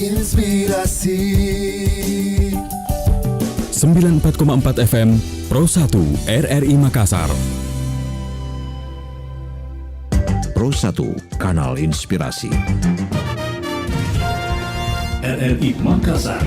Inspirasi 94,4 FM Pro 1 RRI Makassar. Pro 1 Kanal Inspirasi RRI Makassar.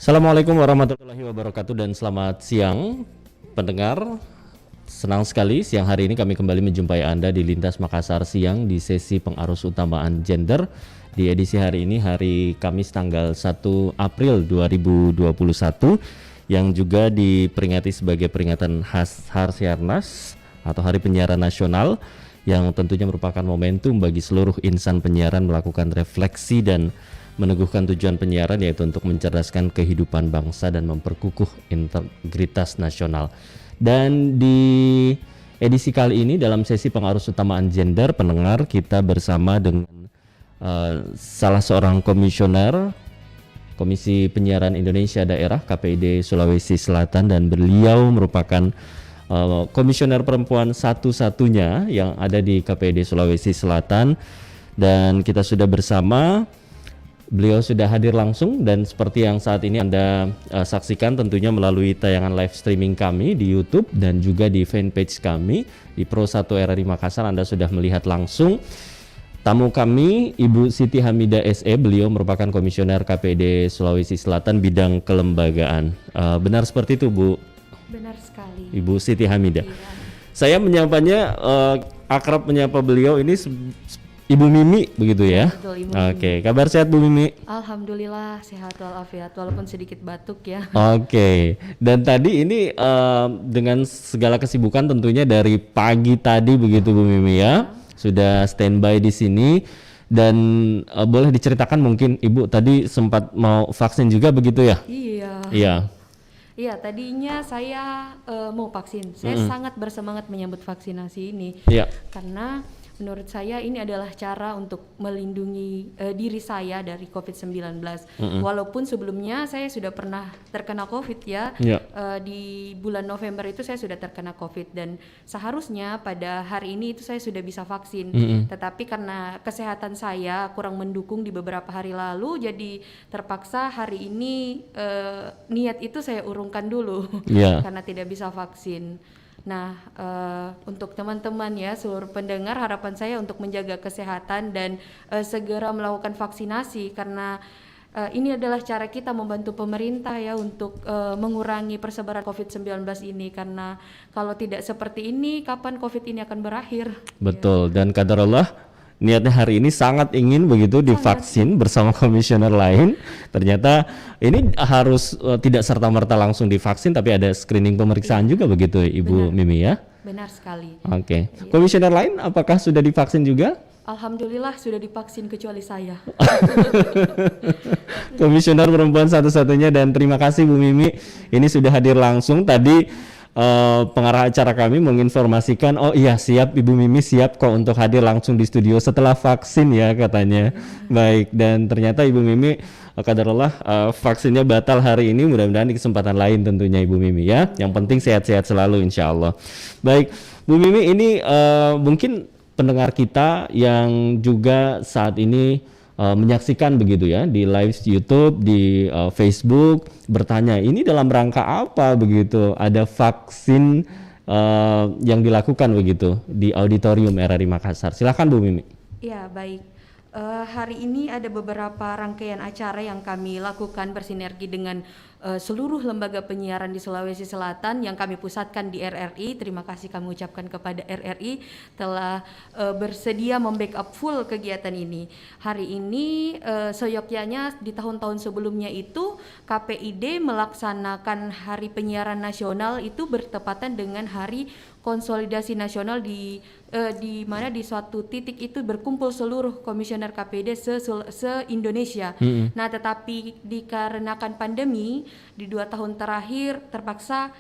Assalamualaikum warahmatullahi wabarakatuh dan selamat siang pendengar. Senang sekali siang hari ini kami kembali menjumpai Anda di Lintas Makassar Siang di sesi pengarus utamaan gender. Di edisi hari ini hari Kamis tanggal 1 April 2021 yang juga diperingati sebagai peringatan Harsiarnas atau Hari Penyiaran Nasional yang tentunya merupakan momentum bagi seluruh insan penyiaran melakukan refleksi dan meneguhkan tujuan penyiaran, yaitu untuk mencerdaskan kehidupan bangsa dan memperkukuh integritas nasional. Dan di edisi kali ini dalam sesi pengarus utamaan gender, pendengar, kita bersama dengan salah seorang komisioner Komisi Penyiaran Indonesia Daerah KPID Sulawesi Selatan, dan beliau merupakan komisioner perempuan satu-satunya yang ada di KPID Sulawesi Selatan. Dan kita sudah bersama. Beliau sudah hadir langsung dan seperti yang saat ini Anda saksikan tentunya melalui tayangan live streaming kami di YouTube dan juga di fanpage kami di Pro 1 RRI Makassar. Anda sudah melihat langsung tamu kami, Ibu Siti Hamidah SE. Beliau merupakan komisioner KPID Sulawesi Selatan bidang kelembagaan. Benar seperti itu, Bu? Benar sekali, Ibu Siti Hamidah. Iya. Saya menyapanya akrab menyapa beliau ini Ibu Mimi, begitu ya? Betul, Ibu Mimi. Oke, kabar sehat Bu Mimi? Alhamdulillah sehat walafiat, walaupun sedikit batuk ya. Oke, dan tadi ini dengan segala kesibukan tentunya dari pagi tadi begitu Bu Mimi ya, sudah standby di sini. Dan boleh diceritakan mungkin Ibu tadi sempat mau vaksin juga begitu ya? Iya. Iya. Iya, tadinya saya mau vaksin. Saya sangat bersemangat menyambut vaksinasi ini. Iya. Karena menurut saya ini adalah cara untuk melindungi diri saya dari COVID-19. Walaupun sebelumnya saya sudah pernah terkena COVID ya. Di bulan November itu saya sudah terkena COVID dan seharusnya pada hari ini itu saya sudah bisa vaksin. Tetapi karena kesehatan saya kurang mendukung di beberapa hari lalu, jadi terpaksa hari ini niat itu saya urungkan dulu karena tidak bisa vaksin. Nah, untuk teman-teman ya, seluruh pendengar, harapan saya untuk menjaga kesehatan dan segera melakukan vaksinasi karena ini adalah cara kita membantu pemerintah ya untuk mengurangi persebaran COVID-19 ini, karena kalau tidak seperti ini, kapan COVID ini akan berakhir? Betul, dan qadarullah niatnya hari ini sangat ingin begitu divaksin bersama komisioner lain. Ternyata ini harus tidak serta-merta langsung divaksin, tapi ada screening pemeriksaan juga begitu Ibu Mimi ya? Benar sekali. Oke. Komisioner lain apakah sudah divaksin juga? Alhamdulillah sudah divaksin kecuali saya. Komisioner perempuan satu-satunya, dan terima kasih Bu Mimi ini sudah hadir langsung. Tadi pengarah acara kami menginformasikan, oh iya siap, Ibu Mimi siap kok untuk hadir langsung di studio setelah vaksin ya katanya. Baik, dan ternyata Ibu Mimi qadarullah vaksinnya batal hari ini. Mudah-mudahan di kesempatan lain tentunya Ibu Mimi ya. Yang penting sehat-sehat selalu insya Allah. Baik Bu Mimi, ini mungkin pendengar kita yang juga saat ini menyaksikan begitu ya di live YouTube, di Facebook, bertanya ini dalam rangka apa begitu ada vaksin yang dilakukan begitu di auditorium RRI Makassar. Silakan Bu Mimi. Ya baik, Hari ini ada beberapa rangkaian acara yang kami lakukan bersinergi dengan seluruh lembaga penyiaran di Sulawesi Selatan yang kami pusatkan di RRI. Terima kasih kami ucapkan kepada RRI telah bersedia membackup full kegiatan ini. Hari ini seyogyanya di tahun-tahun sebelumnya itu KPID melaksanakan Hari Penyiaran Nasional itu bertepatan dengan Hari Konsolidasi Nasional di mana di suatu titik itu berkumpul seluruh komisioner KPID se-Indonesia. Nah, tetapi dikarenakan pandemi di 2 tahun terakhir terpaksa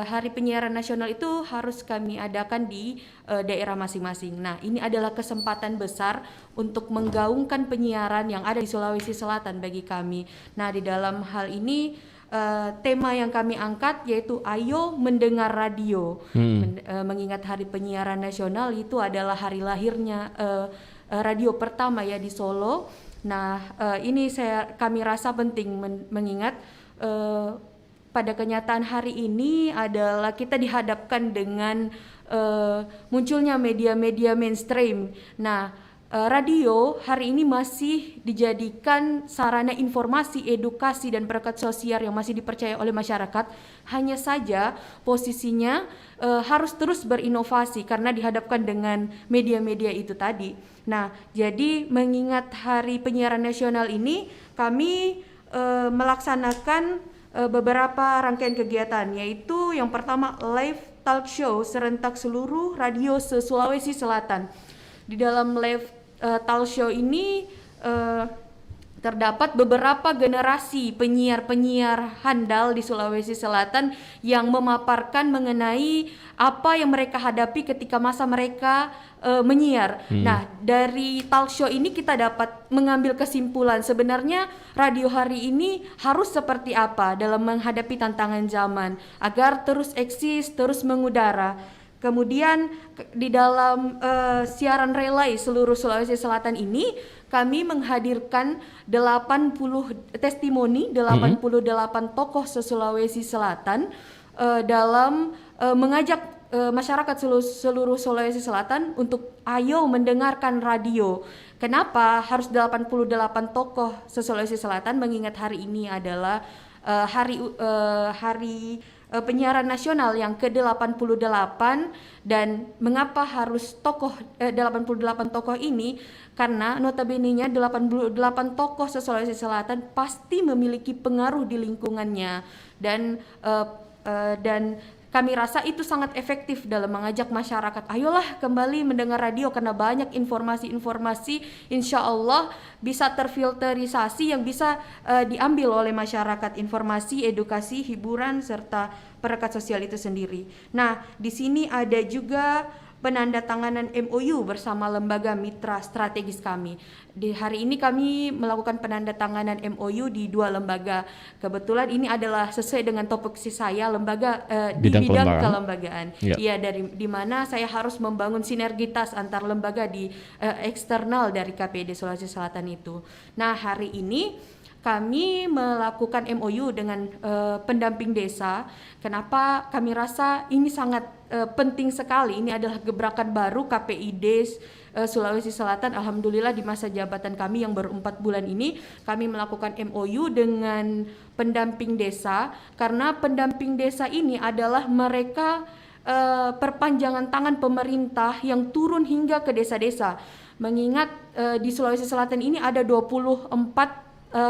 Hari Penyiaran Nasional itu harus kami adakan di daerah masing-masing. Nah, ini adalah kesempatan besar untuk menggaungkan penyiaran yang ada di Sulawesi Selatan bagi kami. Nah, di dalam hal ini tema yang kami angkat yaitu Ayo Mendengar Radio. Mengingat Hari Penyiaran Nasional itu adalah hari lahirnya radio pertama ya di Solo. Nah, ini kami rasa penting mengingat pada kenyataan hari ini adalah kita dihadapkan dengan munculnya media-media mainstream. Nah, radio hari ini masih dijadikan sarana informasi, edukasi, dan perangkat sosial yang masih dipercaya oleh masyarakat. Hanya saja posisinya harus terus berinovasi karena dihadapkan dengan media-media itu tadi. Nah, jadi mengingat Hari Penyiaran Nasional ini, kami melaksanakan beberapa rangkaian kegiatan, yaitu yang pertama live talk show serentak seluruh radio se-Sulawesi Selatan. Di dalam live talk show ini terdapat beberapa generasi penyiar-penyiar handal di Sulawesi Selatan yang memaparkan mengenai apa yang mereka hadapi ketika masa mereka menyiar. Nah, dari talk show ini kita dapat mengambil kesimpulan sebenarnya radio hari ini harus seperti apa dalam menghadapi tantangan zaman agar terus eksis, terus mengudara. Kemudian di dalam siaran relay seluruh Sulawesi Selatan ini kami menghadirkan 80 testimoni 88 tokoh se-Sulawesi Selatan dalam mengajak masyarakat seluruh Sulawesi Selatan untuk ayo mendengarkan radio. Kenapa harus 88 tokoh se-Sulawesi Selatan mengingat hari ini adalah hari penyiaran nasional yang ke-88 dan mengapa harus 88 tokoh ini karena notabene-nya 88 tokoh se-Sulawesi Selatan pasti memiliki pengaruh di lingkungannya dan kami rasa itu sangat efektif dalam mengajak masyarakat ayolah kembali mendengar radio karena banyak informasi-informasi insya Allah bisa terfilterisasi yang bisa diambil oleh masyarakat, informasi, edukasi, hiburan serta perekat sosial itu sendiri. Nah, di sini ada juga penandatanganan MOU bersama lembaga mitra strategis kami. Di hari ini kami melakukan penandatanganan MOU di 2 lembaga. Kebetulan ini adalah sesuai dengan topoksi saya lembaga di bidang kelembagaan. Iya, di mana saya harus membangun sinergitas antar lembaga di eksternal dari KPID Sulawesi Selatan itu. Nah, hari ini kami melakukan MOU dengan pendamping desa. Kenapa kami rasa ini sangat penting sekali. Ini adalah gebrakan baru KPID Sulawesi Selatan. Alhamdulillah di masa jabatan kami yang baru 4 bulan ini kami melakukan MOU dengan pendamping desa karena pendamping desa ini adalah mereka perpanjangan tangan pemerintah yang turun hingga ke desa-desa. Mengingat di Sulawesi Selatan ini ada 24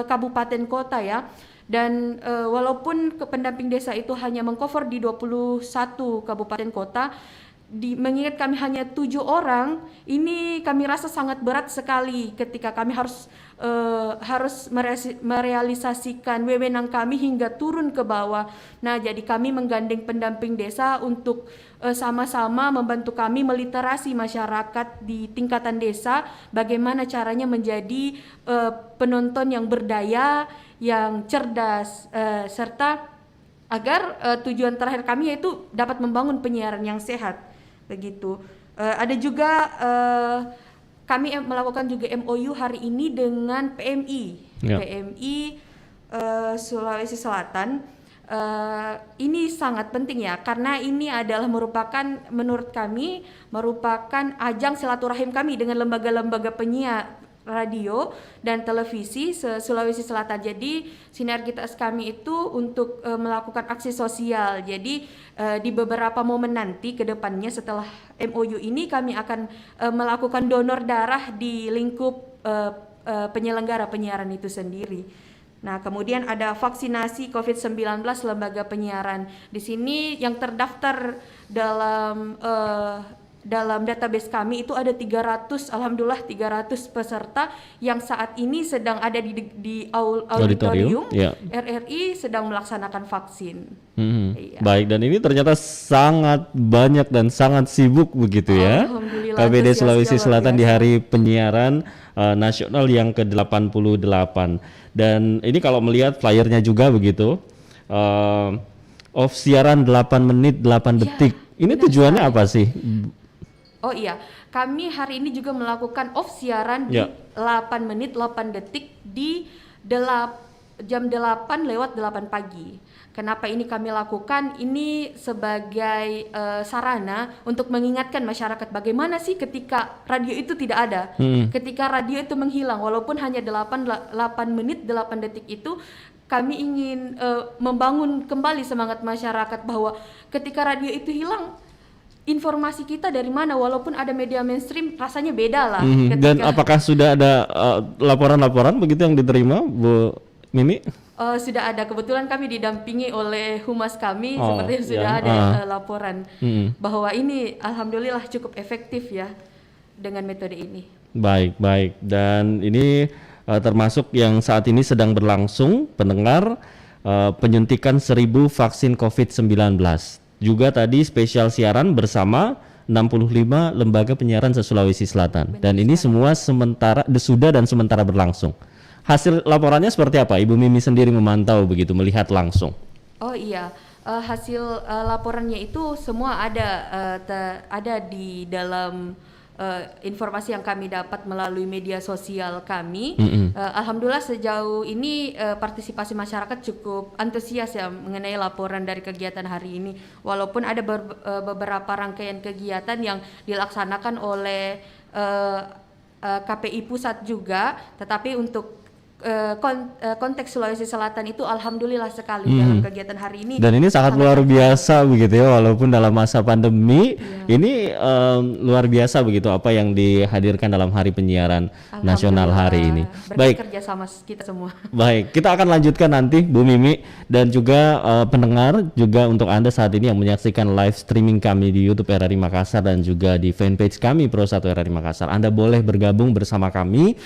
kabupaten kota ya. Dan walaupun pendamping desa itu hanya mengcover di 21 kabupaten kota, mengingat kami hanya 7 orang, ini kami rasa sangat berat sekali ketika kami harus merealisasikan wewenang kami hingga turun ke bawah. Nah, jadi kami menggandeng pendamping desa untuk sama-sama membantu kami meliterasi masyarakat di tingkatan desa, bagaimana caranya menjadi penonton yang berdaya, yang cerdas, serta agar tujuan terakhir kami yaitu dapat membangun penyiaran yang sehat. Begitu. Ada juga kami melakukan juga MOU hari ini dengan PMI, PMI Sulawesi Selatan. Ini sangat penting ya, karena ini adalah menurut kami merupakan ajang silaturahim kami dengan lembaga-lembaga penyiar radio dan televisi Sulawesi Selatan. Jadi sinergitas kami itu untuk melakukan aksi sosial. Jadi di beberapa momen nanti ke depannya setelah MOU ini kami akan melakukan donor darah di lingkup penyelenggara penyiaran itu sendiri. Nah, kemudian ada vaksinasi COVID-19 lembaga penyiaran. Di sini yang terdaftar dalam database kami itu ada 300, alhamdulillah 300 peserta yang saat ini sedang ada di auditorium RRI sedang melaksanakan vaksin. Iya. Baik, dan ini ternyata sangat banyak dan sangat sibuk begitu ya. KBD Sulawesi Selatan di hari penyiaran nasional yang ke-88. Dan ini kalau melihat flyernya juga begitu, off siaran 8 menit 8 detik. Ini tujuannya apa sih? Oh iya, kami hari ini juga melakukan off siaran di 8 menit 8 detik di jam 8:08 pagi. Kenapa ini kami lakukan? Ini sebagai sarana untuk mengingatkan masyarakat bagaimana sih ketika radio itu tidak ada. Ketika radio itu menghilang, walaupun hanya 8 menit 8 detik itu, kami ingin membangun kembali semangat masyarakat bahwa ketika radio itu hilang, informasi kita dari mana, walaupun ada media mainstream rasanya beda lah. Dan apakah sudah ada laporan-laporan begitu yang diterima, Bu Mimi? Sudah ada, kebetulan kami didampingi oleh humas kami, sepertinya sudah ada laporan bahwa ini alhamdulillah cukup efektif ya dengan metode ini. Baik, dan ini termasuk yang saat ini sedang berlangsung pendengar penyuntikan 1000 vaksin COVID-19. Juga tadi spesial siaran bersama 65 lembaga penyiaran se-Sulawesi Selatan. Dan ini semua sudah sementara berlangsung. Hasil laporannya seperti apa? Ibu Mimi sendiri memantau begitu, melihat langsung. Oh iya, hasil laporannya itu semua ada di dalam informasi yang kami dapat melalui media sosial kami. Alhamdulillah sejauh ini partisipasi masyarakat cukup antusias ya mengenai laporan dari kegiatan hari ini. Walaupun ada beberapa rangkaian kegiatan yang dilaksanakan oleh KPI Pusat juga, tetapi untuk konteks Sulawesi Selatan itu alhamdulillah sekali dalam kegiatan hari ini. Dan ini sangat luar biasa begitu ya, walaupun dalam masa pandemi ini luar biasa begitu apa yang dihadirkan dalam hari penyiaran nasional hari ini. Baik, kerja sama kita semua. Baik, kita akan lanjutkan nanti Bu Mimi, dan juga pendengar juga untuk Anda saat ini yang menyaksikan live streaming kami di YouTube RRI Makassar dan juga di fanpage kami Pro 1 RRI Makassar. Anda boleh bergabung bersama kami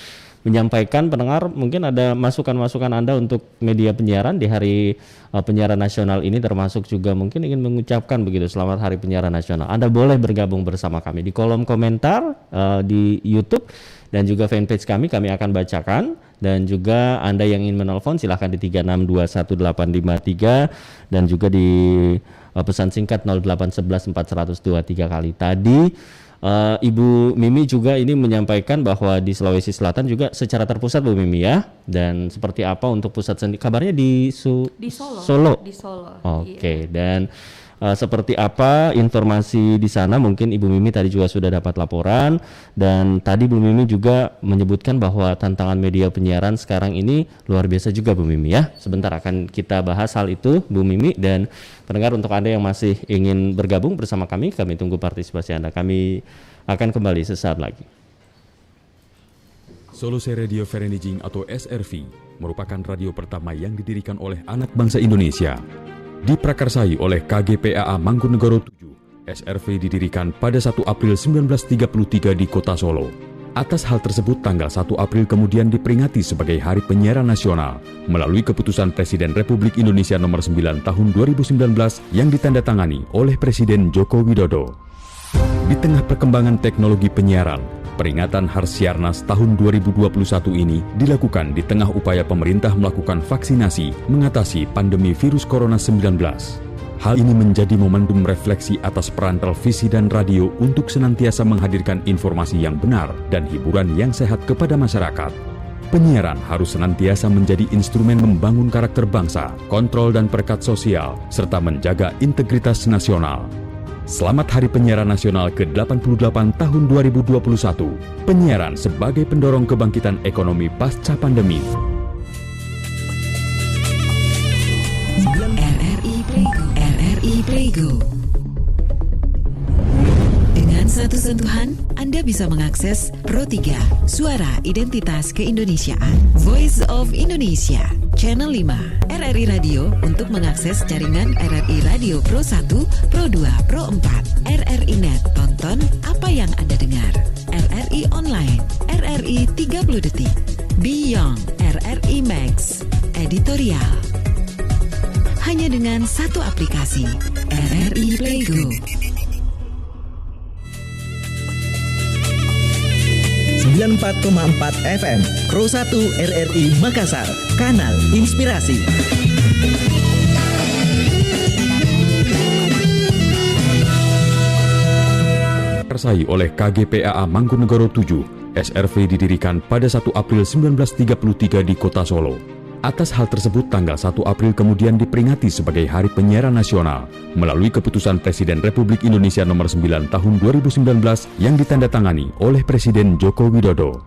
menyampaikan, pendengar, mungkin ada masukan-masukan Anda untuk media penyiaran di hari penyiaran nasional ini, termasuk juga mungkin ingin mengucapkan begitu selamat hari penyiaran nasional. Anda boleh bergabung bersama kami di kolom komentar di YouTube dan juga fanpage kami akan bacakan. Dan juga Anda yang ingin menelpon silahkan di 3621853 dan juga di pesan singkat 08114103 kali. Tadi Ibu Mimi juga ini menyampaikan bahwa di Sulawesi Selatan juga secara terpusat Bu Mimi ya. Dan seperti apa untuk pusat sendiri? Kabarnya di Solo. Di Solo. Oke, dan seperti apa informasi di sana? Mungkin Ibu Mimi tadi juga sudah dapat laporan, dan tadi Bu Mimi juga menyebutkan bahwa tantangan media penyiaran sekarang ini luar biasa juga Bu Mimi ya. Sebentar akan kita bahas hal itu Bu Mimi, dan pendengar untuk Anda yang masih ingin bergabung bersama kami tunggu partisipasi Anda. Kami akan kembali sesaat lagi. Solusi Radio Vereniging atau SRV merupakan radio pertama yang didirikan oleh anak bangsa Indonesia. Diprakarsai oleh KGPAA Mangkunegoro 7, SRV didirikan pada 1 April 1933 di kota Solo. Atas hal tersebut, tanggal 1 April kemudian diperingati sebagai Hari Penyiaran Nasional melalui keputusan Presiden Republik Indonesia nomor 9 tahun 2019 yang ditandatangani oleh Presiden Joko Widodo. Di tengah perkembangan teknologi penyiaran, peringatan Harsiarnas tahun 2021 ini dilakukan di tengah upaya pemerintah melakukan vaksinasi mengatasi pandemi virus corona 19. Hal ini menjadi momentum refleksi atas peran televisi dan radio untuk senantiasa menghadirkan informasi yang benar dan hiburan yang sehat kepada masyarakat. Penyiaran harus senantiasa menjadi instrumen membangun karakter bangsa, kontrol dan perekat sosial, serta menjaga integritas nasional. Selamat Hari Penyiaran Nasional ke-88 tahun 2021. Penyiaran sebagai pendorong kebangkitan ekonomi pasca pandemi. RRI Playgo. Dengan satu sentuhan, Anda bisa mengakses Pro 3, Suara Identitas Keindonesiaan, Voice of Indonesia, Channel 5, RRI Radio untuk mengakses jaringan RRI Radio Pro 1, Pro 2, Pro 4, RRI Net, tonton apa yang Anda dengar, RRI Online, RRI 30 Detik, Beyond, RRI Max, Editorial. Hanya dengan satu aplikasi, RRI Playgo. 94,4 FM Pro 1 RRI Makassar, Kanal Inspirasi. Diprakarsai oleh KGPAA Mangkunegoro 7, SRV didirikan pada 1 April 1933 di Kota Solo. Atas hal tersebut, tanggal 1 April kemudian diperingati sebagai Hari Penyiaran Nasional melalui keputusan Presiden Republik Indonesia Nomor 9 Tahun 2019 yang ditandatangani oleh Presiden Joko Widodo.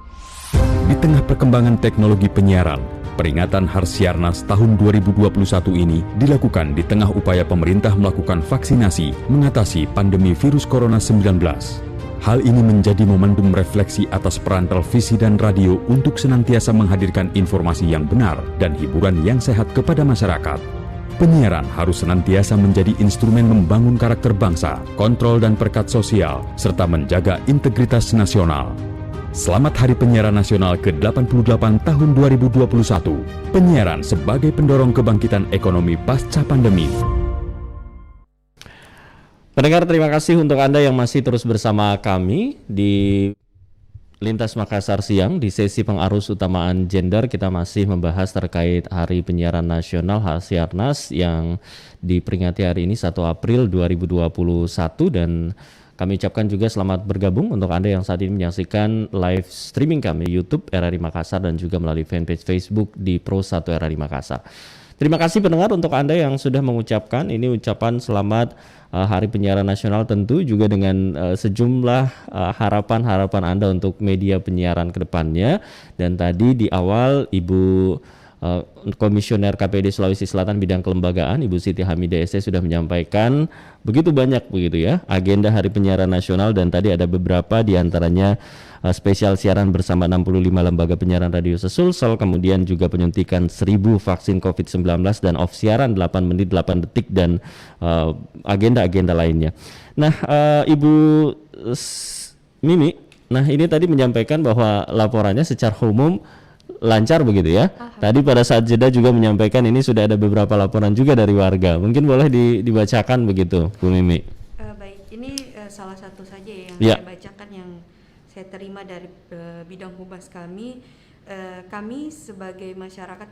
Di tengah perkembangan teknologi penyiaran, peringatan Harsiarnas tahun 2021 ini dilakukan di tengah upaya pemerintah melakukan vaksinasi mengatasi pandemi virus Corona 19. Hal ini menjadi momentum refleksi atas peran televisi dan radio untuk senantiasa menghadirkan informasi yang benar dan hiburan yang sehat kepada masyarakat. Penyiaran harus senantiasa menjadi instrumen membangun karakter bangsa, kontrol dan perekat sosial, serta menjaga integritas nasional. Selamat Hari Penyiaran Nasional ke-88 tahun 2021. Penyiaran sebagai pendorong kebangkitan ekonomi pasca pandemi. Pendengar, terima kasih untuk Anda yang masih terus bersama kami di Lintas Makassar Siang. Di sesi pengarus utamaan gender, kita masih membahas terkait Hari Penyiaran Nasional Harsiarnas yang diperingati hari ini 1 April 2021, dan kami ucapkan juga selamat bergabung untuk Anda yang saat ini menyaksikan live streaming kami YouTube RRI Makassar dan juga melalui fanpage Facebook di Pro 1 RRI Makassar. Terima kasih pendengar untuk Anda yang sudah mengucapkan ini ucapan selamat Hari Penyiaran Nasional, tentu juga dengan sejumlah harapan-harapan Anda untuk media penyiaran ke depannya. Dan tadi di awal Ibu Komisioner KPD Sulawesi Selatan bidang kelembagaan Ibu Siti Hamidah SC sudah menyampaikan begitu banyak begitu ya agenda Hari Penyiaran Nasional, dan tadi ada beberapa diantaranya spesial siaran bersama 65 lembaga penyiaran radio sesulsel, kemudian juga penyuntikan 1000 vaksin COVID-19 dan off siaran 8 menit 8 detik dan agenda-agenda lainnya. Nah, Ibu Mimi, nah ini tadi menyampaikan bahwa laporannya secara umum lancar begitu ya. Tadi pada saat jeda juga menyampaikan ini sudah ada beberapa laporan juga dari warga. Mungkin boleh dibacakan begitu, Bu Mimi. Baik, ini salah satu saja yang saya bacakan yang saya terima dari bidang humas kami. Kami sebagai masyarakat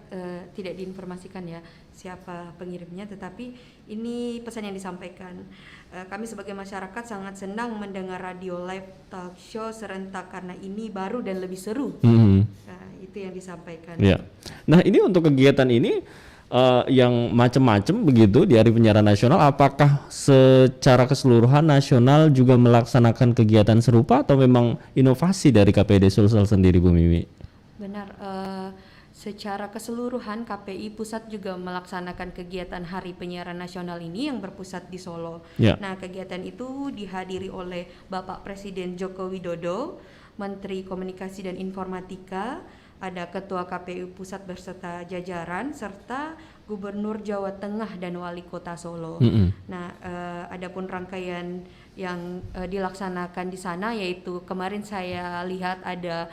tidak diinformasikan ya siapa pengirimnya, tetapi ini pesan yang disampaikan. Kami sebagai masyarakat sangat senang mendengar radio live talk show serentak karena ini baru dan lebih seru. Nah, itu yang disampaikan. Ya. Nah, ini untuk kegiatan ini yang macam-macam begitu di Hari Penyiaran Nasional, apakah secara keseluruhan nasional juga melaksanakan kegiatan serupa atau memang inovasi dari KPD Sulsel sendiri, Bu Mimi? Benar, secara keseluruhan KPI Pusat juga melaksanakan kegiatan Hari Penyiaran Nasional ini yang berpusat di Solo. Ya. Nah, kegiatan itu dihadiri oleh Bapak Presiden Joko Widodo, Menteri Komunikasi dan Informatika, ada Ketua KPU Pusat beserta jajaran, serta Gubernur Jawa Tengah dan Wali Kota Solo. Nah, adapun rangkaian yang dilaksanakan di sana yaitu kemarin saya lihat ada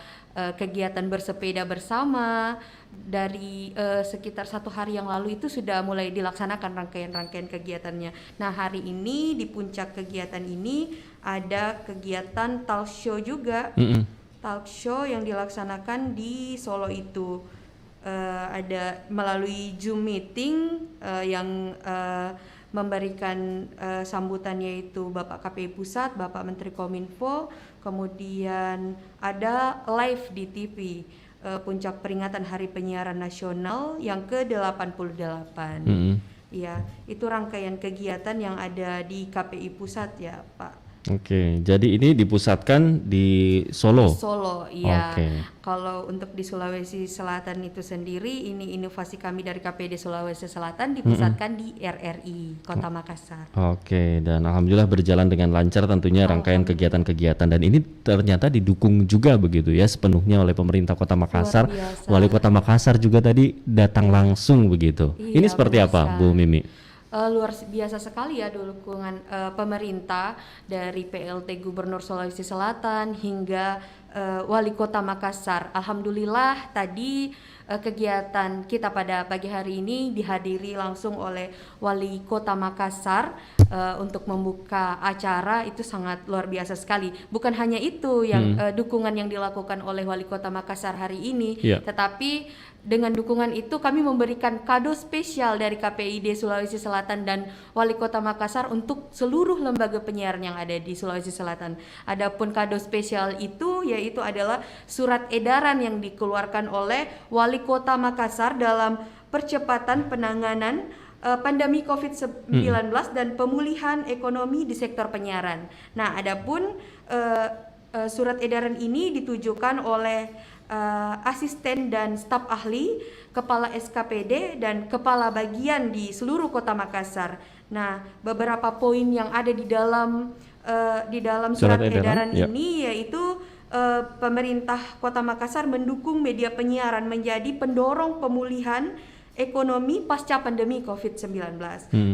kegiatan bersepeda bersama dari sekitar 1 hari yang lalu itu sudah mulai dilaksanakan rangkaian kegiatannya. Nah, hari ini di puncak kegiatan ini ada kegiatan talk show juga. Talk show yang dilaksanakan di Solo itu ada melalui Zoom meeting yang memberikan sambutan yaitu Bapak KPI Pusat, Bapak Menteri Kominfo, kemudian ada live di TV puncak peringatan Hari Penyiaran Nasional yang ke-88. Ya, itu rangkaian kegiatan yang ada di KPI Pusat ya, Pak. Oke, jadi ini dipusatkan di Solo. Di Solo, iya. Oke. Kalau untuk di Sulawesi Selatan itu sendiri, ini inovasi kami dari KPD Sulawesi Selatan dipusatkan di RRI Kota Makassar. Oke, dan alhamdulillah berjalan dengan lancar tentunya rangkaian kegiatan-kegiatan, dan ini ternyata didukung juga begitu ya sepenuhnya oleh pemerintah Kota Makassar. Wali Kota Makassar juga tadi datang langsung begitu. Iya, Ini seperti apa, Bu Mimi? Luar biasa sekali ya dukungan pemerintah dari PLT Gubernur Sulawesi Selatan hingga Wali Kota Makassar. Alhamdulillah tadi kegiatan kita pada pagi hari ini dihadiri langsung oleh Wali Kota Makassar untuk membuka acara. Itu sangat luar biasa sekali. Bukan hanya itu yang dukungan yang dilakukan oleh Wali Kota Makassar hari ini, tetapi dengan dukungan itu kami memberikan kado spesial dari KPID Sulawesi Selatan dan Wali Kota Makassar untuk seluruh lembaga penyiaran yang ada di Sulawesi Selatan. Adapun kado spesial itu yaitu adalah surat edaran yang dikeluarkan oleh Wali Kota Makassar dalam percepatan penanganan pandemi COVID-19 dan pemulihan ekonomi di sektor penyiaran. Nah, adapun surat edaran ini ditujukan oleh asisten dan staf ahli, kepala SKPD dan kepala bagian di seluruh Kota Makassar. Nah, beberapa poin yang ada di dalam surat edaran ini yaitu pemerintah Kota Makassar mendukung media penyiaran menjadi pendorong pemulihan ekonomi pasca pandemi COVID-19.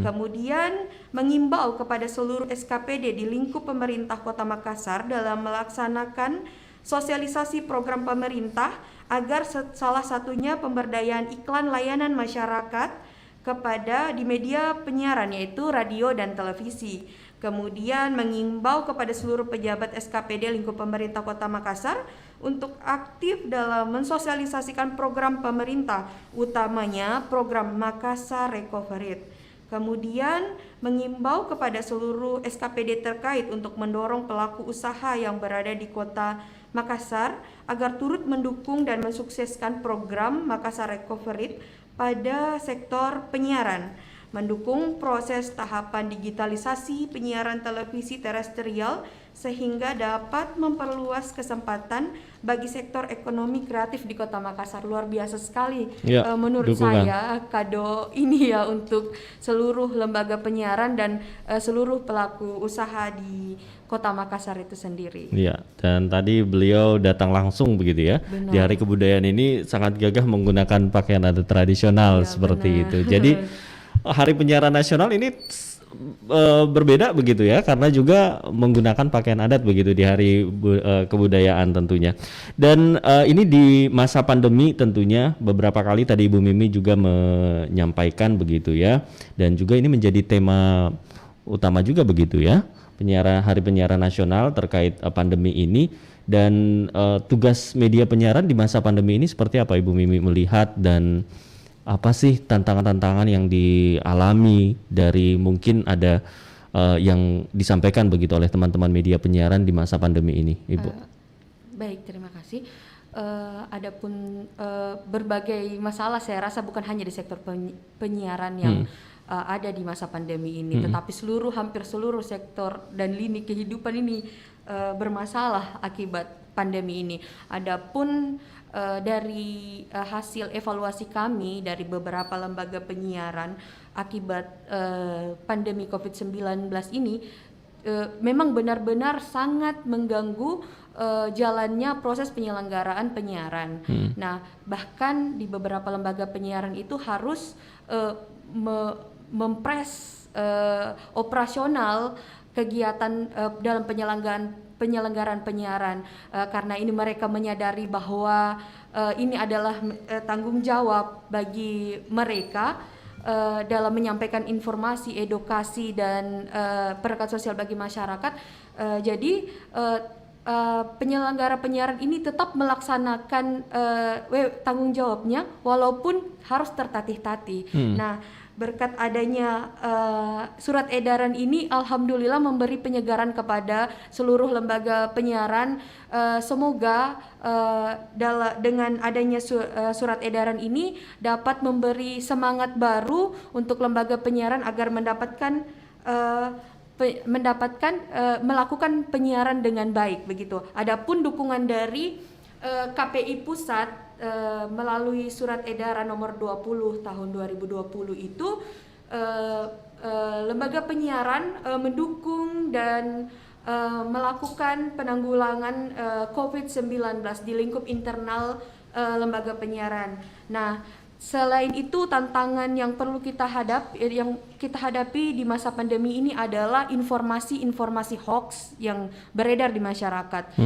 Kemudian mengimbau kepada seluruh SKPD di lingkup pemerintah Kota Makassar dalam melaksanakan sosialisasi program pemerintah agar salah satunya pemberdayaan iklan layanan masyarakat kepada di media penyiaran yaitu radio dan televisi. Kemudian mengimbau kepada seluruh pejabat SKPD lingkup pemerintah Kota Makassar untuk aktif dalam mensosialisasikan program pemerintah, utamanya program Makassar Recovery. Kemudian mengimbau kepada seluruh SKPD terkait untuk mendorong pelaku usaha yang berada di Kota Makassar agar turut mendukung dan mensukseskan program Makassar Recovery pada sektor penyiaran, mendukung proses tahapan digitalisasi penyiaran televisi terestrial sehingga dapat memperluas kesempatan bagi sektor ekonomi kreatif di Kota Makassar. Luar biasa sekali menurut saya kado ini ya untuk seluruh lembaga penyiaran dan seluruh pelaku usaha di Kota Makassar itu sendiri. Iya, dan tadi beliau datang langsung begitu ya. Benar. Di Hari Kebudayaan ini sangat gagah menggunakan pakaian adat tradisional seperti itu. Jadi Hari Penyiaran Nasional ini berbeda begitu ya, karena juga menggunakan pakaian adat begitu di Hari Kebudayaan tentunya. Dan ini di masa pandemi tentunya beberapa kali tadi Ibu Mimi juga menyampaikan begitu ya. Dan juga ini menjadi tema utama juga begitu ya. Hari Penyiaran Nasional terkait pandemi ini, dan tugas media penyiaran di masa pandemi ini seperti apa Ibu Mimi melihat, dan apa sih tantangan-tantangan yang dialami dari mungkin ada yang disampaikan begitu oleh teman-teman media penyiaran di masa pandemi ini, Ibu? Baik, terima kasih. Adapun berbagai masalah saya rasa bukan hanya di sektor penyiaran yang ada di masa pandemi ini, tetapi hampir seluruh sektor dan lini kehidupan ini bermasalah akibat pandemi ini. Adapun dari hasil evaluasi kami dari beberapa lembaga penyiaran akibat pandemi COVID-19 ini, memang benar-benar sangat mengganggu jalannya proses penyelenggaraan penyiaran. Nah, bahkan di beberapa lembaga penyiaran itu harus mempres operasional kegiatan dalam penyelenggaraan penyiaran, karena ini mereka menyadari bahwa ini adalah tanggung jawab bagi mereka dalam menyampaikan informasi, edukasi dan perekat sosial bagi masyarakat. Jadi penyelenggara penyiaran ini tetap melaksanakan tanggung jawabnya walaupun harus tertatih-tatih. Nah, berkat adanya surat edaran ini, alhamdulillah memberi penyegaran kepada seluruh lembaga penyiaran. Semoga dengan adanya surat edaran ini dapat memberi semangat baru untuk lembaga penyiaran agar melakukan penyiaran dengan baik begitu. Adapun dukungan dari KPI Pusat melalui surat edaran nomor 20 tahun 2020 itu lembaga penyiaran mendukung dan melakukan penanggulangan COVID-19 di lingkup internal lembaga penyiaran. Nah, selain itu tantangan yang perlu kita hadapi di masa pandemi ini adalah informasi hoax yang beredar di masyarakat.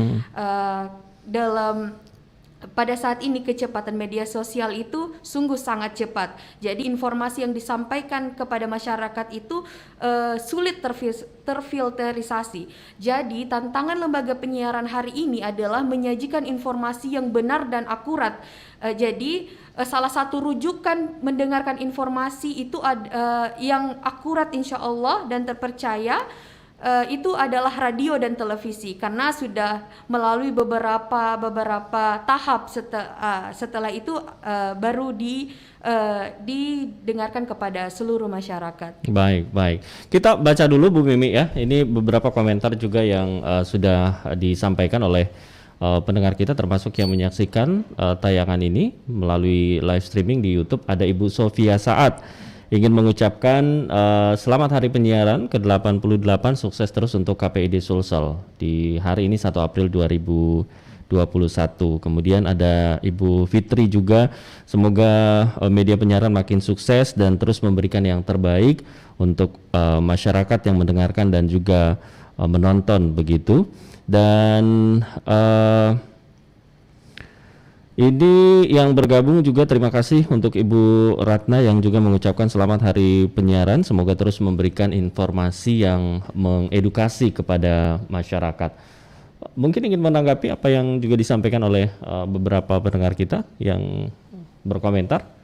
Pada saat ini kecepatan media sosial itu sungguh sangat cepat. Jadi informasi yang disampaikan kepada masyarakat itu sulit terfilterisasi. Jadi tantangan lembaga penyiaran hari ini adalah menyajikan informasi yang benar dan akurat. Jadi salah satu rujukan mendengarkan informasi itu yang akurat insya Allah dan terpercaya itu adalah radio dan televisi, karena sudah melalui beberapa tahap setelah itu baru didengarkan kepada seluruh masyarakat. Baik. Kita baca dulu Bu Mimi ya. Ini beberapa komentar juga yang sudah disampaikan oleh pendengar kita, termasuk yang menyaksikan tayangan ini melalui live streaming di YouTube. Ada Ibu Sofia Saat ingin mengucapkan selamat hari penyiaran ke-88, sukses terus untuk KPID Sulsel di hari ini 1 April 2021. Kemudian ada Ibu Fitri juga, semoga media penyiaran makin sukses dan terus memberikan yang terbaik untuk masyarakat yang mendengarkan dan juga menonton begitu. Dan ini yang bergabung juga terima kasih untuk Ibu Ratna yang juga mengucapkan selamat hari penyiaran. Semoga terus memberikan informasi yang mengedukasi kepada masyarakat. Mungkin ingin menanggapi apa yang juga disampaikan oleh beberapa pendengar kita yang berkomentar.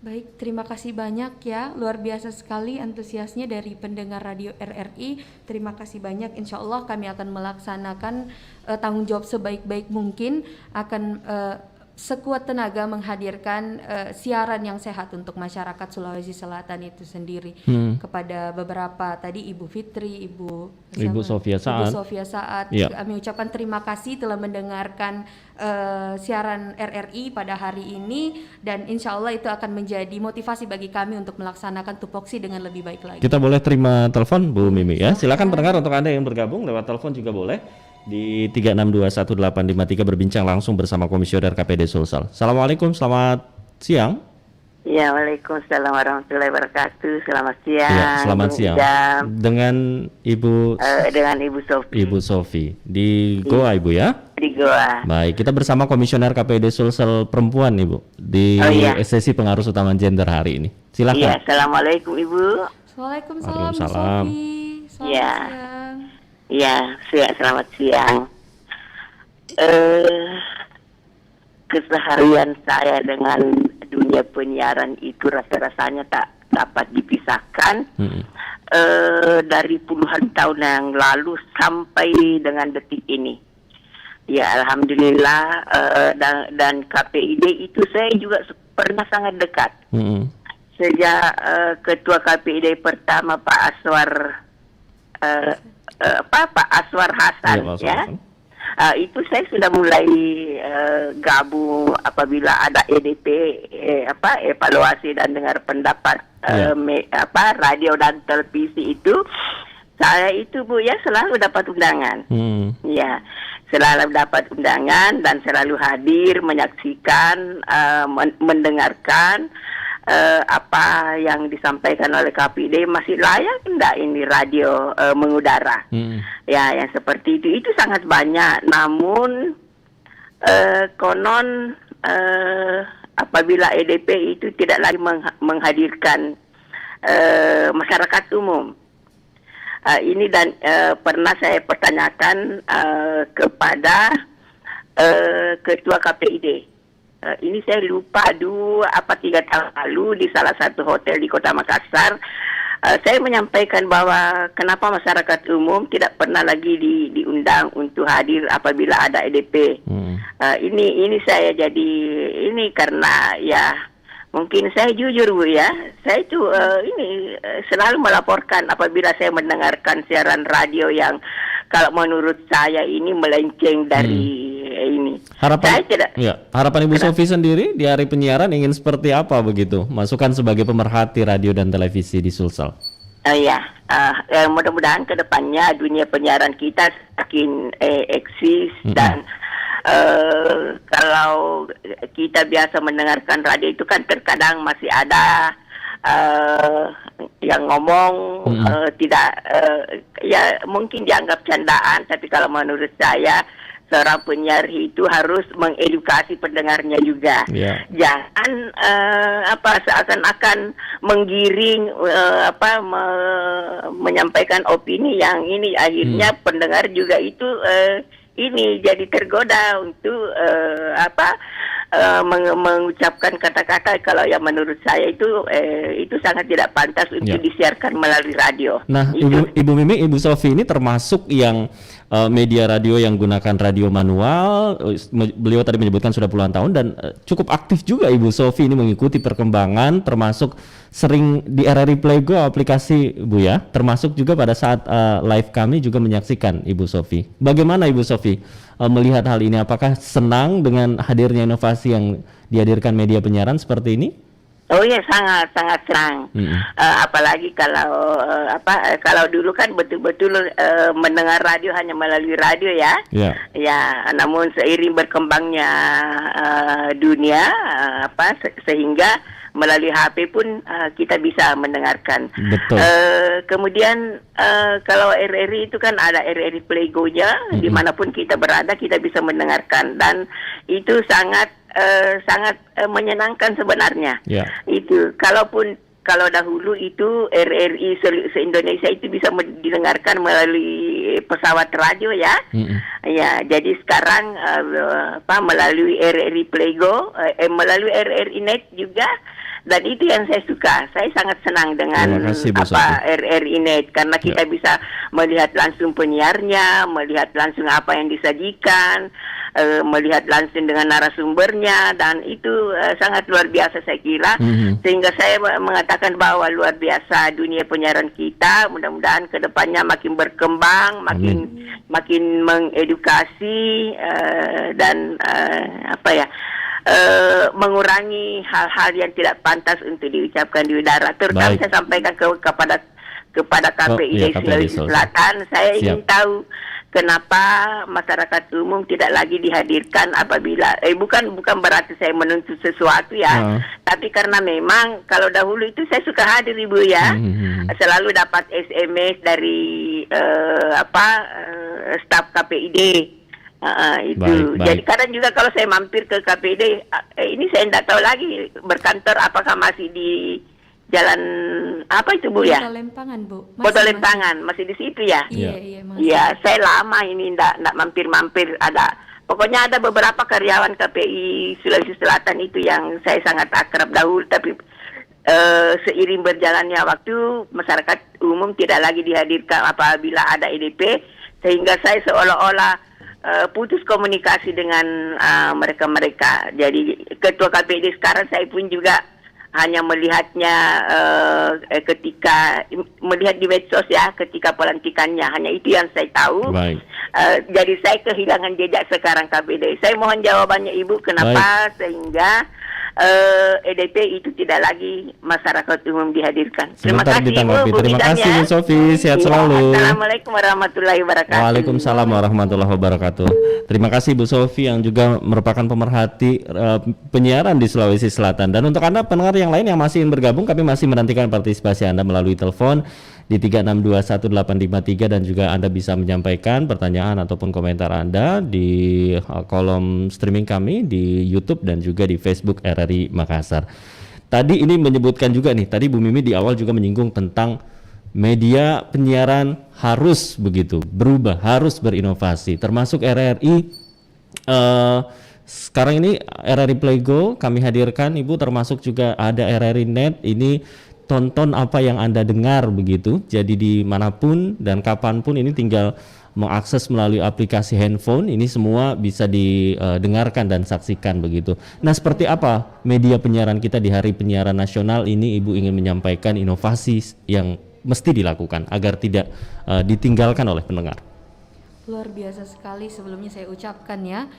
Baik, terima kasih banyak ya. Luar biasa sekali antusiasnya dari pendengar radio RRI. Terima kasih banyak. Insya Allah kami akan melaksanakan tanggung jawab sebaik-baik mungkin, akan sekuat tenaga menghadirkan siaran yang sehat untuk masyarakat Sulawesi Selatan itu sendiri. Kepada beberapa tadi Ibu Fitri, Ibu Sofia Saat, ya. Kami ucapkan terima kasih telah mendengarkan siaran RRI pada hari ini, dan insya Allah itu akan menjadi motivasi bagi kami untuk melaksanakan tupoksi dengan lebih baik lagi. Kita boleh terima telepon Bu Mimi ya. Silakan pendengar, untuk Anda yang bergabung lewat telepon juga boleh di 3621853 berbincang langsung bersama Komisioner KPD Sulsel. Assalamualaikum, selamat siang. Ya, waalaikumsalam warahmatullahi wabarakatuh. Selamat siang. Ya, selamat siang. Dengan Ibu Ibu Sofi di Goa, Ibu ya? Di Goa. Baik, kita bersama Komisioner KPD Sulsel Perempuan, Ibu, di sesi pengarus utama gender hari ini. Silakan. Iya, assalamualaikum Ibu. Waalaikumsalam. Sofi. Selamat siang. Ya, selamat siang. Keseharian saya dengan dunia penyiaran itu rasa-rasanya tak dapat dipisahkan. Dari puluhan tahun yang lalu sampai dengan detik ini. Ya, alhamdulillah, dan KPID itu saya juga pernah sangat dekat. Sejak Ketua KPID pertama Pak Aswar Pak Aswar Hasan itu saya sudah mulai gabung apabila ada EDP evaluasi dan dengar pendapat radio dan televisi itu. Saya itu Bu ya selalu dapat undangan. Ya, selalu dapat undangan dan selalu hadir menyaksikan, mendengarkan apa yang disampaikan oleh KPID. Masih layak enggak ini radio mengudara? Ya, yang seperti itu sangat banyak. Namun konon apabila EDP itu tidak lagi menghadirkan masyarakat umum. Ini dan pernah saya pertanyakan kepada Ketua KPID. ini saya lupa 3 tahun lalu di salah satu hotel di Kota Makassar, saya menyampaikan bahwa kenapa masyarakat umum tidak pernah lagi diundang untuk hadir apabila ada EDP. Ini saya jadi ini karena ya mungkin saya jujur Bu ya, saya itu selalu melaporkan apabila saya mendengarkan siaran radio yang kalau menurut saya ini melenceng dari ini. Harapan Ibu Sofi sendiri di hari penyiaran ingin seperti apa begitu? Masukan sebagai pemerhati radio dan televisi di Sulsel. Mudah-mudahan ke depannya dunia penyiaran kita semakin eksis dan kalau kita biasa mendengarkan radio itu kan terkadang masih ada yang ngomong tidak ya mungkin dianggap candaan, tapi kalau menurut saya seorang penyiar itu harus mengedukasi pendengarnya juga. Jangan seakan-akan menggiring menyampaikan opini yang ini akhirnya pendengar juga itu ini jadi tergoda untuk mengucapkan kata-kata kalau yang menurut saya itu sangat tidak pantas untuk disiarkan melalui radio. Nah, Ibu Mimi, Ibu Sofi ini termasuk yang media radio yang gunakan radio manual. Beliau tadi menyebutkan sudah puluhan tahun dan cukup aktif juga Ibu Sofi ini mengikuti perkembangan, termasuk sering di RRI Play Go aplikasi Bu ya, termasuk juga pada saat live kami juga menyaksikan Ibu Sofi. Bagaimana Ibu Sofi melihat hal ini? Apakah senang dengan hadirnya inovasi yang dihadirkan media penyiaran seperti ini? Oh ya, sangat senang. Apalagi kalau kalau dulu kan betul-betul mendengar radio hanya melalui radio ya. Ya, namun seiring berkembangnya dunia sehingga melalui HP pun kita bisa mendengarkan. Betul. Kemudian kalau RRI itu kan ada RRI Play Go-nya, dimanapun kita berada kita bisa mendengarkan dan itu sangat menyenangkan sebenarnya. Itu kalau dahulu itu RRI se-Indonesia itu bisa didengarkan melalui pesawat radio ya. Ya, jadi sekarang melalui RRI Play Go, melalui RRI Net juga. Dan itu yang saya suka. Saya sangat senang dengan RRI Net karena kita bisa melihat langsung penyiarnya, melihat langsung apa yang disajikan, melihat langsung dengan narasumbernya, dan itu sangat luar biasa saya kira. Sehingga saya mengatakan bahwa luar biasa dunia penyiaran kita. Mudah-mudahan ke depannya makin berkembang, makin mengedukasi dan mengurangi hal-hal yang tidak pantas untuk diucapkan di udara. Terutama saya sampaikan kepada KPID Sulawesi Selatan, saya ingin tahu kenapa masyarakat umum tidak lagi dihadirkan apabila bukan berarti saya menuntut sesuatu ya, tapi karena memang kalau dahulu itu saya suka hadir Ibu ya, selalu dapat SMS dari staf KPID. Itu baik. Jadi kadang juga kalau saya mampir ke KPID, ini saya tidak tahu lagi berkantor apakah masih di jalan apa itu Bu ya? Kota Lempangan Bu. Kota Lempangan masih di situ ya? Iya. Iya, saya lama ini tidak mampir-mampir. Pokoknya ada beberapa karyawan KPI Sulawesi Selatan itu yang saya sangat akrab dahulu, tapi seiring berjalannya waktu masyarakat umum tidak lagi dihadirkan apabila ada EDP, sehingga saya seolah-olah putus komunikasi dengan mereka-mereka. Jadi ketua KPID sekarang saya pun juga hanya melihatnya ketika melihat di medsos ya, ketika pelantikannya, hanya itu yang saya tahu. Jadi saya kehilangan jejak sekarang KPID. Saya mohon jawabannya Ibu, kenapa sehingga EDP itu tidak lagi masyarakat umum dihadirkan. Terima kasih Ibu. Terima kasih Bu Sofi, sehat selalu. Assalamualaikum warahmatullahi wabarakatuh. Waalaikumsalam warahmatullahi wabarakatuh. Terima kasih Bu Sofi yang juga merupakan pemerhati penyiaran di Sulawesi Selatan. Dan untuk Anda pendengar yang lain yang masih ingin bergabung, kami masih menantikan partisipasi Anda melalui telepon di 3621853 dan juga Anda bisa menyampaikan pertanyaan ataupun komentar Anda di kolom streaming kami di YouTube dan juga di Facebook RRI Makassar. Tadi ini menyebutkan juga nih, tadi Bu Mimi di awal juga menyinggung tentang media penyiaran harus begitu berubah, harus berinovasi, termasuk RRI sekarang ini RRI Play Go kami hadirkan, Ibu, termasuk juga ada RRI Net. Ini tonton apa yang Anda dengar begitu. Jadi dimanapun dan kapanpun ini tinggal mengakses melalui aplikasi handphone, ini semua bisa didengarkan dan saksikan begitu. Nah, seperti apa media penyiaran kita di Hari Penyiaran Nasional ini? Ibu ingin menyampaikan inovasi yang mesti dilakukan agar tidak ditinggalkan oleh pendengar. Luar biasa sekali, sebelumnya saya ucapkan ya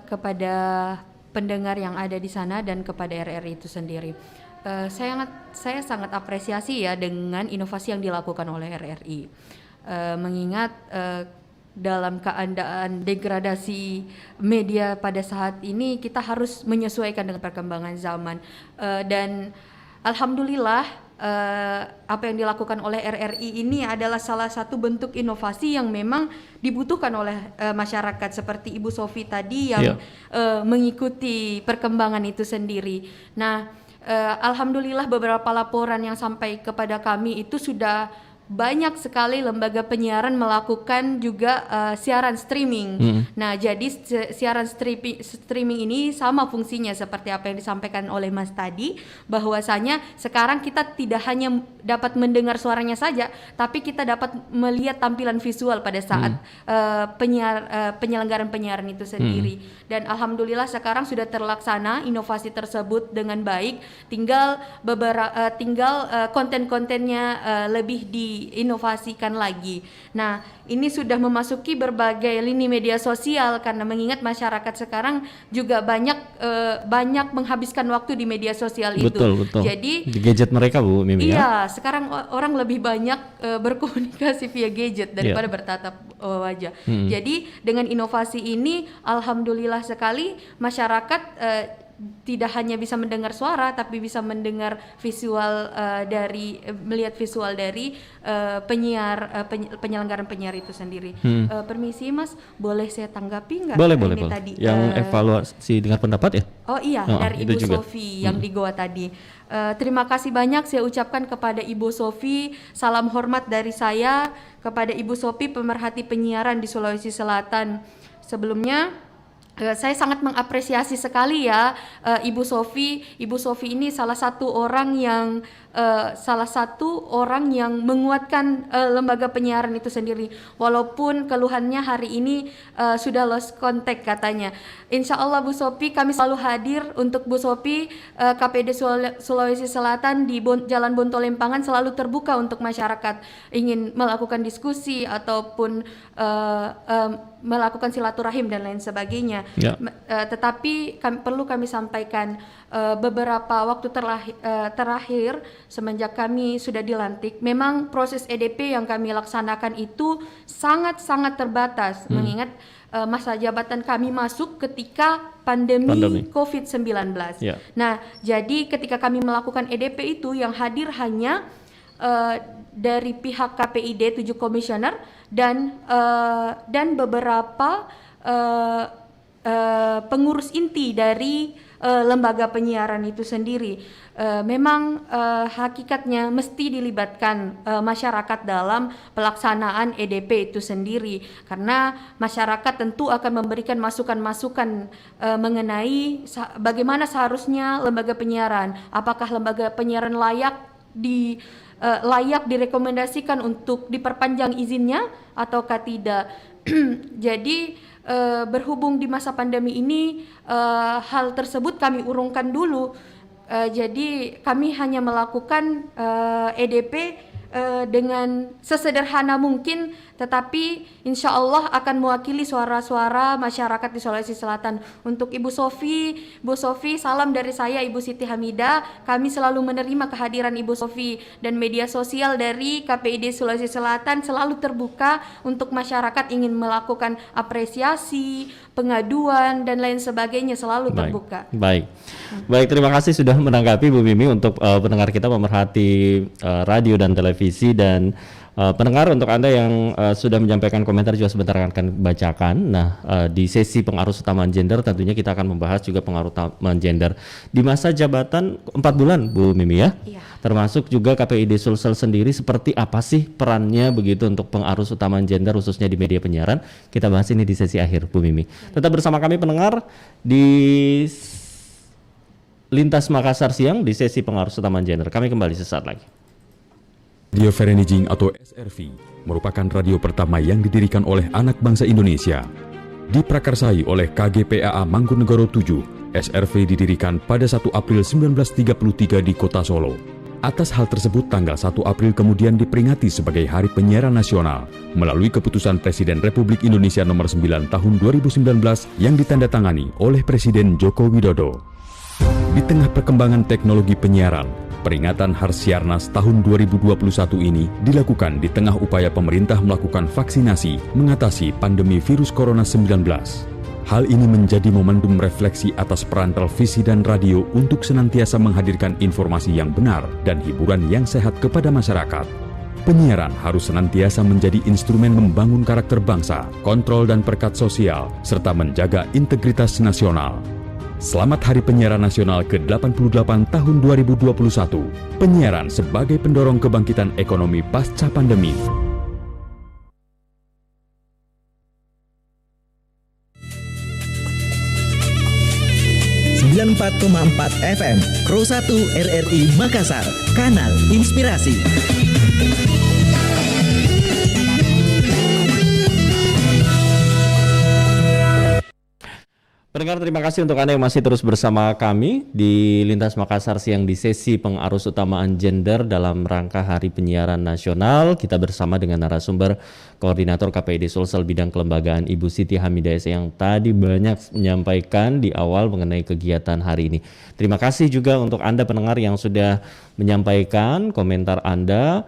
kepada pendengar yang ada di sana dan kepada RRI itu sendiri. Saya sangat apresiasi ya dengan inovasi yang dilakukan oleh RRI. Mengingat dalam keadaan degradasi media pada saat ini, kita harus menyesuaikan dengan perkembangan zaman, dan alhamdulillah apa yang dilakukan oleh RRI ini adalah salah satu bentuk inovasi yang memang dibutuhkan oleh masyarakat, seperti Ibu Sofi tadi yang mengikuti perkembangan itu sendiri. Nah, alhamdulillah beberapa laporan yang sampai kepada kami itu sudah banyak sekali lembaga penyiaran melakukan juga siaran streaming. Nah, jadi siaran streaming ini sama fungsinya seperti apa yang disampaikan oleh Mas tadi, bahwasanya sekarang kita tidak hanya dapat mendengar suaranya saja, tapi kita dapat melihat tampilan visual pada saat penyelenggaraan penyiaran itu sendiri. Dan alhamdulillah sekarang sudah terlaksana inovasi tersebut dengan baik. Tinggal konten-kontennya lebih diinovasikan lagi. Nah, ini sudah memasuki berbagai lini media sosial, karena mengingat masyarakat sekarang juga banyak menghabiskan waktu di media sosial itu. Betul. Jadi di gadget mereka, Bu Mimi. Iya, sekarang orang lebih banyak berkomunikasi via gadget daripada bertatap wajah. Jadi dengan inovasi ini, alhamdulillah sekali masyarakat tidak hanya bisa mendengar suara, tapi bisa mendengar visual melihat visual dari penyelenggaraan penyiar itu sendiri. Permisi Mas, boleh saya tanggapi nggak? Boleh. Tadi, yang evaluasi dengan pendapat ya? Oh iya, dari Ibu Sofi yang di Goa tadi. Terima kasih banyak saya ucapkan kepada Ibu Sofi. Salam hormat dari saya kepada Ibu Sofi, pemerhati penyiaran di Sulawesi Selatan. Sebelumnya saya sangat mengapresiasi sekali ya Ibu Sofi. Ibu Sofi ini salah satu orang yang menguatkan lembaga penyiaran itu sendiri. Walaupun keluhannya hari ini sudah lost contact katanya. Insya Allah Bu Sofi, kami selalu hadir untuk Bu Sofi. KPD Sulawesi Selatan di Jalan Bontolempangan selalu terbuka untuk masyarakat ingin melakukan diskusi ataupun melakukan silaturahim dan lain sebagainya. Tetapi perlu kami sampaikan, beberapa waktu terakhir semenjak kami sudah dilantik, memang proses EDP yang kami laksanakan itu sangat-sangat terbatas, mengingat masa jabatan kami masuk ketika pandemi. COVID-19. Nah, jadi ketika kami melakukan EDP itu yang hadir hanya dari pihak KPID 7 komisioner dan beberapa pengurus inti dari lembaga penyiaran itu sendiri. Memang hakikatnya mesti dilibatkan masyarakat dalam pelaksanaan EDP itu sendiri, karena masyarakat tentu akan memberikan masukan-masukan mengenai bagaimana seharusnya lembaga penyiaran, apakah lembaga penyiaran layak direkomendasikan untuk diperpanjang izinnya ataukah tidak. Jadi berhubung di masa pandemi ini hal tersebut kami urungkan dulu. Jadi kami hanya melakukan EDP dengan sesederhana mungkin, tetapi insya Allah akan mewakili suara-suara masyarakat di Sulawesi Selatan. Untuk Ibu Sofi, salam dari saya Ibu Siti Hamidah. Kami selalu menerima kehadiran Ibu Sofi, dan media sosial dari KPID Sulawesi Selatan selalu terbuka untuk masyarakat ingin melakukan apresiasi, pengaduan dan lain sebagainya, selalu terbuka. Baik, terima kasih sudah menanggapi Bu Mimi. Untuk pendengar kita pemerhati radio dan televisi dan Pendengar, untuk Anda yang sudah menyampaikan komentar juga sebentar akan bacakan. Nah, di sesi pengarus utamaan gender tentunya kita akan membahas juga pengaruh utamaan gender di masa jabatan 4 bulan, Bu Mimi ya. Iya. Termasuk juga KPID Sulsel sendiri seperti apa sih perannya begitu untuk pengarus utamaan gender khususnya di media penyiaran. Kita bahas ini di sesi akhir, Bu Mimi. Tetap bersama kami pendengar di Lintas Makassar Siang di sesi pengarus utamaan gender. Kami kembali sesaat lagi. Radio Vereniging atau SRV merupakan radio pertama yang didirikan oleh anak bangsa Indonesia. Diprakarsai oleh KGPAA Mangkunegoro 7, SRV didirikan pada 1 April 1933 di Kota Solo. Atas hal tersebut, tanggal 1 April kemudian diperingati sebagai Hari Penyiaran Nasional melalui keputusan Presiden Republik Indonesia nomor 9 tahun 2019 yang ditandatangani oleh Presiden Joko Widodo. Di tengah perkembangan teknologi penyiaran, peringatan Harsiarnas tahun 2021 ini dilakukan di tengah upaya pemerintah melakukan vaksinasi mengatasi pandemi virus corona 19. Hal ini menjadi momentum refleksi atas peran televisi dan radio untuk senantiasa menghadirkan informasi yang benar dan hiburan yang sehat kepada masyarakat. Penyiaran harus senantiasa menjadi instrumen membangun karakter bangsa, kontrol dan perekat sosial, serta menjaga integritas nasional. Selamat Hari Penyiaran Nasional ke-88 tahun 2021. Penyiaran sebagai pendorong kebangkitan ekonomi pasca pandemi. FM Pro 1 RRI Makassar, Kanal Inspirasi. Pendengar, terima kasih untuk Anda yang masih terus bersama kami di Lintas Makassar Siang di sesi pengarus utamaan gender dalam rangka Hari Penyiaran Nasional. Kita bersama dengan narasumber Koordinator KPID Sulsel Bidang Kelembagaan Ibu Siti Hamidah yang tadi banyak menyampaikan di awal mengenai kegiatan hari ini. Terima kasih juga untuk Anda pendengar yang sudah menyampaikan komentar Anda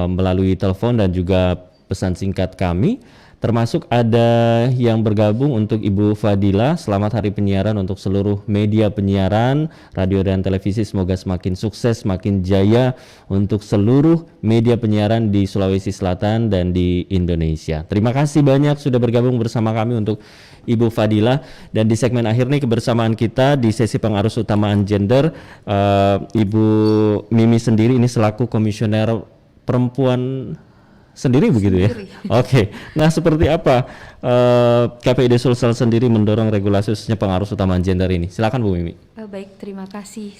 melalui telepon dan juga pesan singkat kami. Termasuk ada yang bergabung untuk Ibu Fadila, selamat Hari Penyiaran untuk seluruh media penyiaran, radio dan televisi, semoga semakin sukses, semakin jaya untuk seluruh media penyiaran di Sulawesi Selatan dan di Indonesia. Terima kasih banyak sudah bergabung bersama kami untuk Ibu Fadila. Dan di segmen akhir nih kebersamaan kita di sesi pengarus utamaan gender, Ibu Mimi sendiri ini selaku komisioner perempuan sendiri begitu ya? Oke. Nah, seperti apa KPID Sulsel sendiri mendorong regulasi khususnya pengarus utamaan gender ini? Silakan Bu Mimi. Baik, terima kasih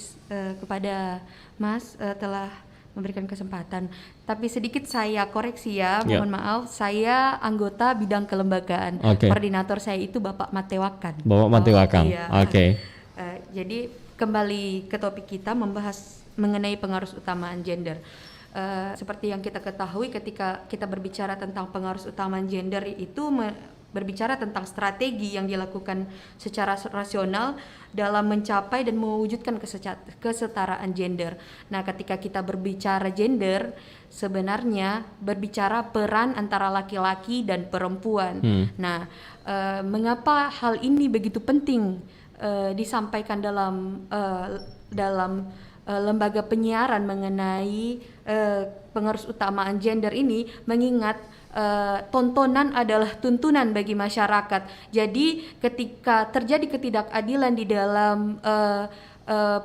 kepada Mas telah memberikan kesempatan. Tapi sedikit saya koreksi ya, mohon maaf, saya anggota bidang kelembagaan. Koordinator saya itu Bapak Matewakan. Bapak Matewakan. Iya. Jadi kembali ke topik kita membahas mengenai pengarus utamaan gender. Seperti yang kita ketahui ketika kita berbicara tentang pengarus utamaan gender itu berbicara tentang strategi yang dilakukan secara rasional dalam mencapai dan mewujudkan kesetaraan gender. Nah, ketika kita berbicara gender, sebenarnya berbicara peran antara laki-laki dan perempuan. Nah, mengapa hal ini begitu penting disampaikan dalam lembaga penyiaran mengenai pengarus utamaan gender ini, mengingat tontonan adalah tuntunan bagi masyarakat. Jadi ketika terjadi ketidakadilan di dalam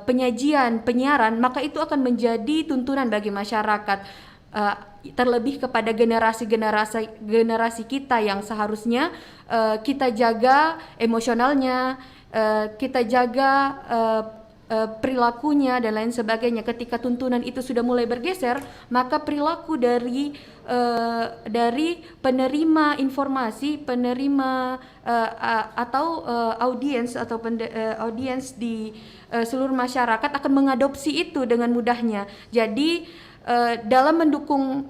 penyajian penyiaran, maka itu akan menjadi tuntunan bagi masyarakat. Terlebih kepada generasi kita yang seharusnya kita jaga emosionalnya, kita jaga perilakunya dan lain sebagainya. Ketika tuntunan itu sudah mulai bergeser, maka perilaku dari penerima informasi, penerima atau audiens di seluruh masyarakat akan mengadopsi itu dengan mudahnya. Jadi dalam mendukung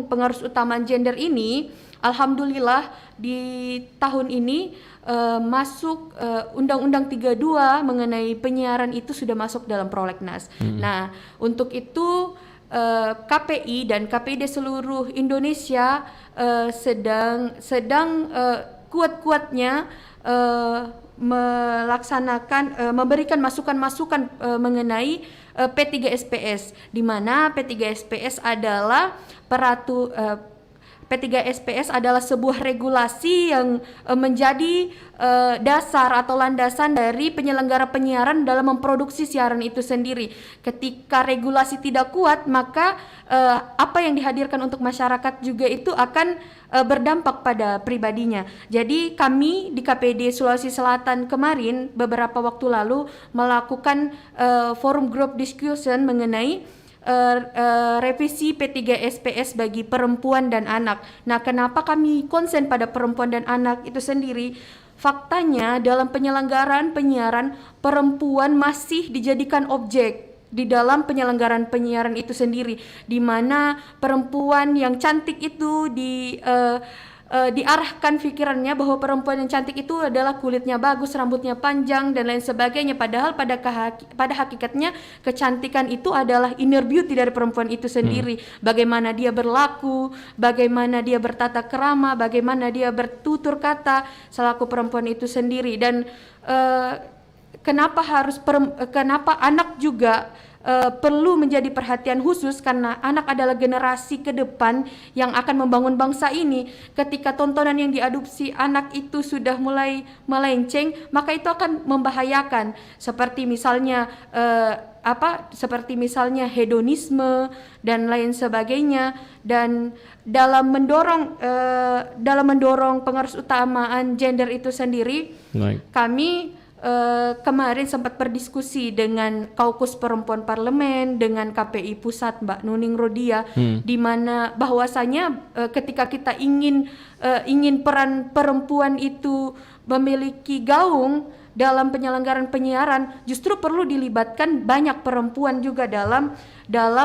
pengarus utamaan gender ini, alhamdulillah di tahun ini masuk Undang-Undang 32 mengenai penyiaran itu sudah masuk dalam prolegnas. Nah, untuk itu KPI dan KPID seluruh Indonesia sedang sekuat-kuatnya memberikan masukan-masukan mengenai P3SPS, di mana P3SPS adalah P3SPS adalah sebuah regulasi yang menjadi dasar atau landasan dari penyelenggara penyiaran dalam memproduksi siaran itu sendiri. Ketika regulasi tidak kuat, maka apa yang dihadirkan untuk masyarakat juga itu akan berdampak pada pribadinya. Jadi kami di KPD Sulawesi Selatan kemarin beberapa waktu lalu melakukan forum group discussion mengenai revisi P3SPS bagi perempuan dan anak. Nah, kenapa kami konsen pada perempuan dan anak itu sendiri? Faktanya dalam penyelenggaraan penyiaran, perempuan masih dijadikan objek di dalam penyelenggaraan penyiaran itu sendiri, di mana perempuan yang cantik itu diarahkan pikirannya bahwa perempuan yang cantik itu adalah kulitnya bagus, rambutnya panjang dan lain sebagainya, padahal pada hakikatnya kecantikan itu adalah inner beauty dari perempuan itu sendiri. Bagaimana dia berlaku, bagaimana dia bertata krama, bagaimana dia bertutur kata selaku perempuan itu sendiri. Dan kenapa anak juga perlu menjadi perhatian khusus, karena anak adalah generasi ke depan yang akan membangun bangsa ini. Ketika tontonan yang diadopsi anak itu sudah mulai melenceng, maka itu akan membahayakan, seperti misalnya seperti misalnya hedonisme dan lain sebagainya. Dan dalam mendorong pengaruhutamaan gender itu sendiri, kami kemarin sempat berdiskusi dengan Kaukus Perempuan Parlemen, dengan KPI Pusat Mbak Nuning Rodia, di mana bahwasanya ketika kita ingin peran perempuan itu memiliki gaung dalam penyelenggaraan penyiaran, justru perlu dilibatkan banyak perempuan juga dalam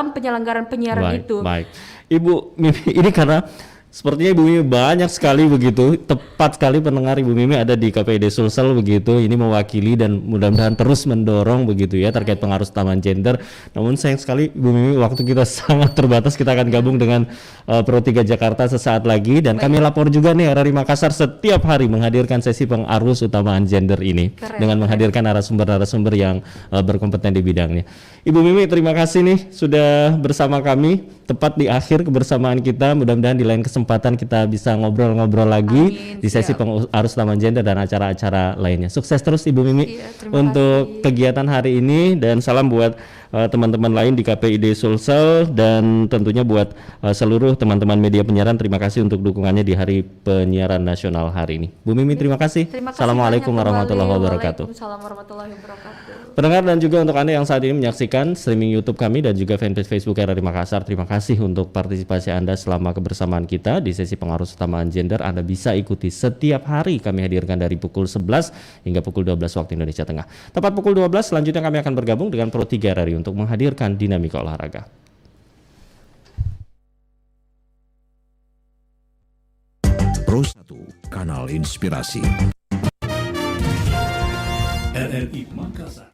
penyelenggaraan penyiaran itu. Baik, Ibu Mimi, ini karena sepertinya Ibu Mimi banyak sekali begitu, tepat sekali pendengar Ibu Mimi ada di KPID Sulsel begitu, ini mewakili dan mudah-mudahan terus mendorong begitu ya terkait pengaruhutamaan gender. Namun sayang sekali Ibu Mimi, waktu kita sangat terbatas. Kita akan gabung dengan Pro 3 Jakarta sesaat lagi, dan kami lapor juga nih RRI Makassar setiap hari menghadirkan sesi pengaruhutamaan gender ini dengan menghadirkan narasumber-narasumber yang berkompeten di bidangnya. Ibu Mimi, terima kasih nih sudah bersama kami tepat di akhir kebersamaan kita. Mudah-mudahan di lain kesempatan kita bisa ngobrol-ngobrol lagi di sesi pengaruhutamaan gender dan acara-acara lainnya. Sukses terus Ibu Mimi untuk kegiatan hari ini, dan salam buat teman-teman lain di KPID Sulsel, dan tentunya buat seluruh teman-teman media penyiaran. Terima kasih untuk dukungannya di Hari Penyiaran Nasional hari ini. Bu Mimi, terima kasih. Assalamualaikum warahmatullahi wabarakatuh. Waalaikumsalam warahmatullahi wabarakatuh. Pendengar dan juga untuk Anda yang saat ini menyaksikan streaming YouTube kami dan juga fanpage Facebook RRI Makassar, terima kasih untuk partisipasi Anda selama kebersamaan kita di sesi pengaruhutamaan gender. Anda bisa ikuti setiap hari kami hadirkan dari pukul 11 hingga pukul 12 waktu Indonesia Tengah. Tepat pukul 12 selanjutnya kami akan bergabung dengan Pro 3 RRI untuk menghadirkan dinamika olahraga. Pro 1, Kanal Inspirasi. RRI Makassar.